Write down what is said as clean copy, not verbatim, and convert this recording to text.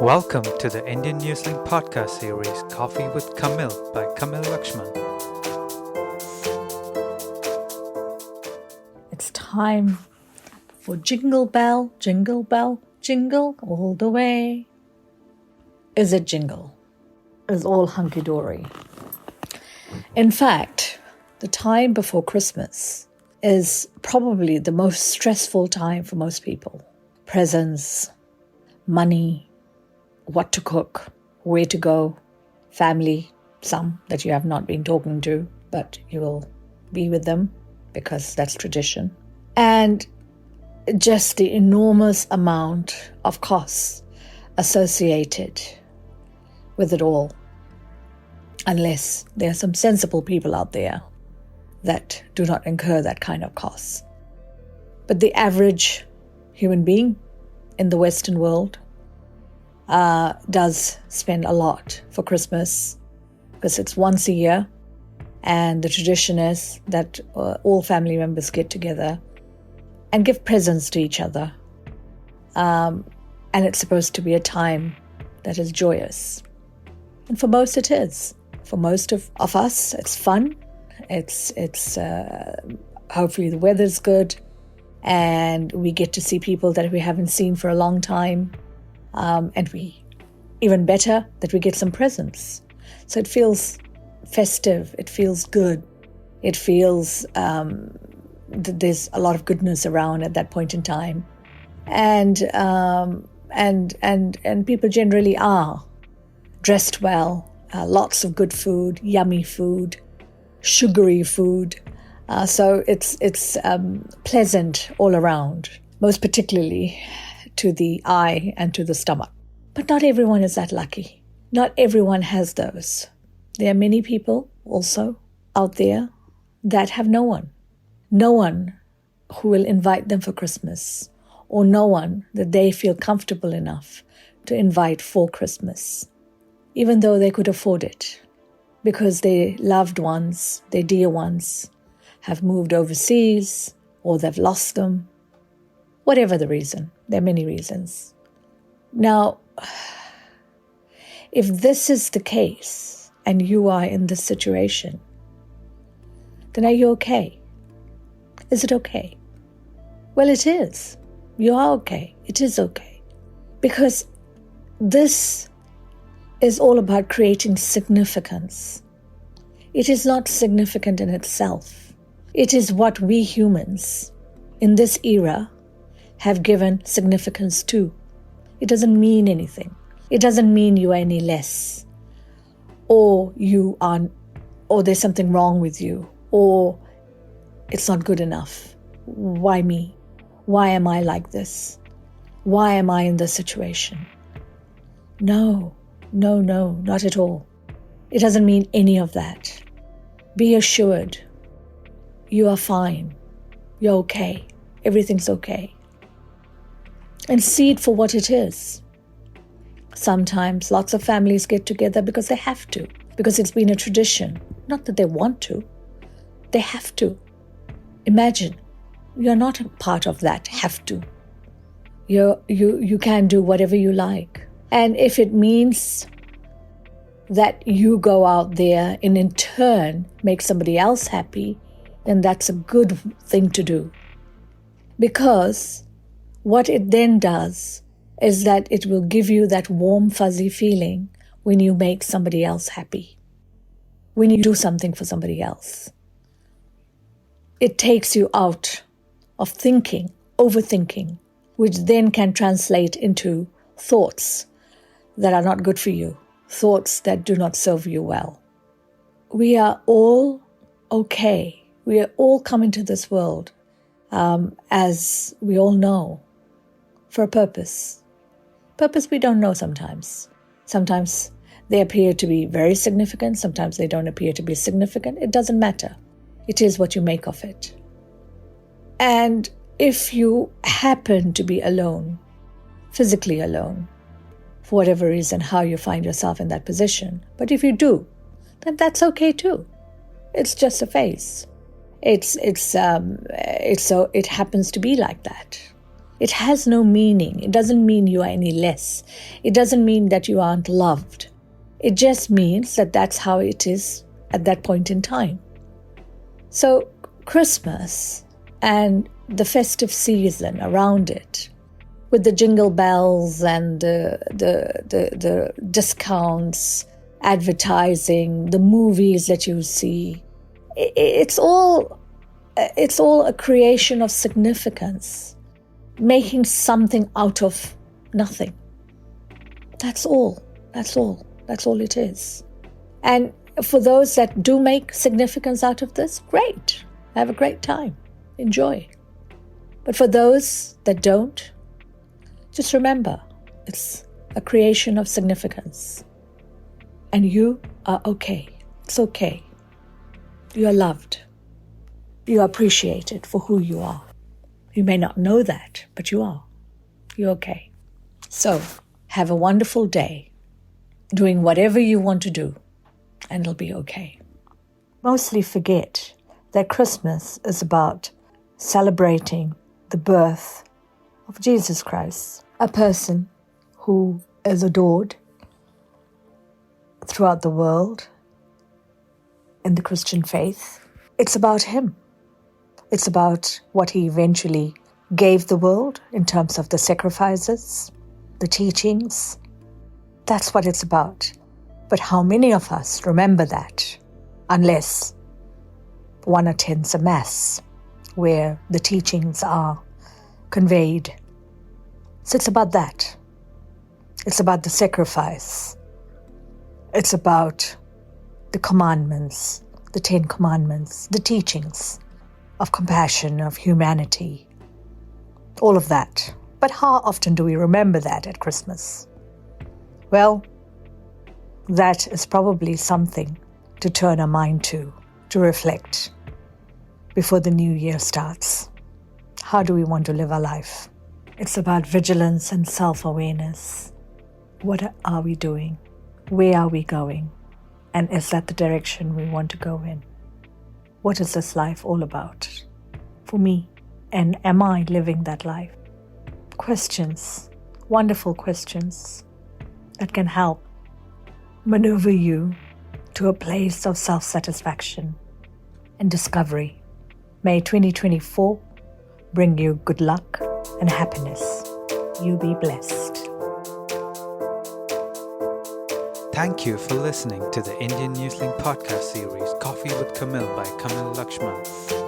Welcome to the Indian Newslink podcast series Coffee with Kamil by Kamil Lakshman. It's time for jingle bell, jingle all the way. Is it jingle? Is all hunky-dory? In fact, the time before Christmas is probably the most stressful time for most people. Presents, money, what to cook, where to go, family, some that you have not been talking to, but you will be with them because that's tradition. And just the enormous amount of costs associated with it all. Unless there are some sensible people out there that do not incur that kind of costs. But the average human being in the Western world does spend a lot for Christmas because it's once a year, and the tradition is that all family members get together and give presents to each other. And it's supposed to be a time that is joyous. And for most it is. For most of us, it's fun. It's hopefully the weather's good, and we get to see people that we haven't seen for a long time. And even better, that we get some presents. So it feels festive. It feels good. It feels that there's a lot of goodness around at that point in time, and people generally are dressed well. Lots of good food, yummy food, sugary food. So it's pleasant all around, most particularly to the eye and to the stomach. But not everyone is that lucky. Not everyone has those. There are many people also out there that have no one who will invite them for Christmas, or no one that they feel comfortable enough to invite for Christmas, even though they could afford it, because their loved ones, their dear ones, have moved overseas or they've lost them. Whatever the reason, there are many reasons. Now, if this is the case and you are in this situation, then are you okay? Is it okay? Well, it is. You are okay. It is okay. Because this is all about creating significance. It is not significant in itself. It is what we humans in this era have given significance to. It doesn't mean anything. It doesn't mean you are any less, or there's something wrong with you, or it's not good enough. Why me? Why am I like this? Why am I in this situation? No, not at all. It doesn't mean any of that. Be assured, you are fine. You're okay. Everything's okay. And see it for what it is. Sometimes lots of families get together because they have to, because it's been a tradition. Not that they want to. They have to. Imagine, you're not a part of that have to. You can do whatever you like. And if it means that you go out there and in turn make somebody else happy, then that's a good thing to do. Because what it then does is that it will give you that warm, fuzzy feeling when you make somebody else happy, when you do something for somebody else. It takes you out of thinking, overthinking, which then can translate into thoughts that are not good for you, thoughts that do not serve you well. We are all okay. We are all coming to this world, as we all know, for a purpose. Purpose we don't know sometimes. Sometimes they appear to be very significant. Sometimes they don't appear to be significant. It doesn't matter. It is what you make of it. And if you happen to be alone, physically alone, for whatever reason, how you find yourself in that position, but if you do, then that's okay too. It's just a phase. It happens to be like that. It has no meaning. It doesn't mean you are any less. It doesn't mean that you aren't loved. It just means that that's how it is at that point in time. So Christmas and the festive season around it, with the jingle bells and the discounts, advertising, the movies that you see, it's all a creation of significance, making something out of nothing. That's all. That's all it is. And for those that do make significance out of this, great. Have a great time. Enjoy. But for those that don't, just remember, it's a creation of significance. And you are okay. It's okay. You are loved. You are appreciated for who you are. You may not know that, but you are. You're okay. So, have a wonderful day, doing whatever you want to do, and it'll be okay. Mostly forget that Christmas is about celebrating the birth of Jesus Christ, a person who is adored throughout the world in the Christian faith. It's about him. It's about what he eventually gave the world in terms of the sacrifices, the teachings. That's what it's about. But how many of us remember that unless one attends a mass where the teachings are conveyed? So it's about that. It's about the sacrifice. It's about the commandments, the 10 commandments, the teachings of compassion, of humanity, all of that. But how often do we remember that at Christmas? Well, that is probably something to turn our mind to reflect before the new year starts. How do we want to live our life? It's about vigilance and self-awareness. What are we doing? Where are we going? And is that the direction we want to go in? What is this life all about for me? And am I living that life? Questions, wonderful questions that can help maneuver you to a place of self-satisfaction and discovery. May 2024 bring you good luck and happiness. You be blessed. Thank you for listening to the Indian Newslink podcast series, Coffee with Kamil by Kamil Lakshman.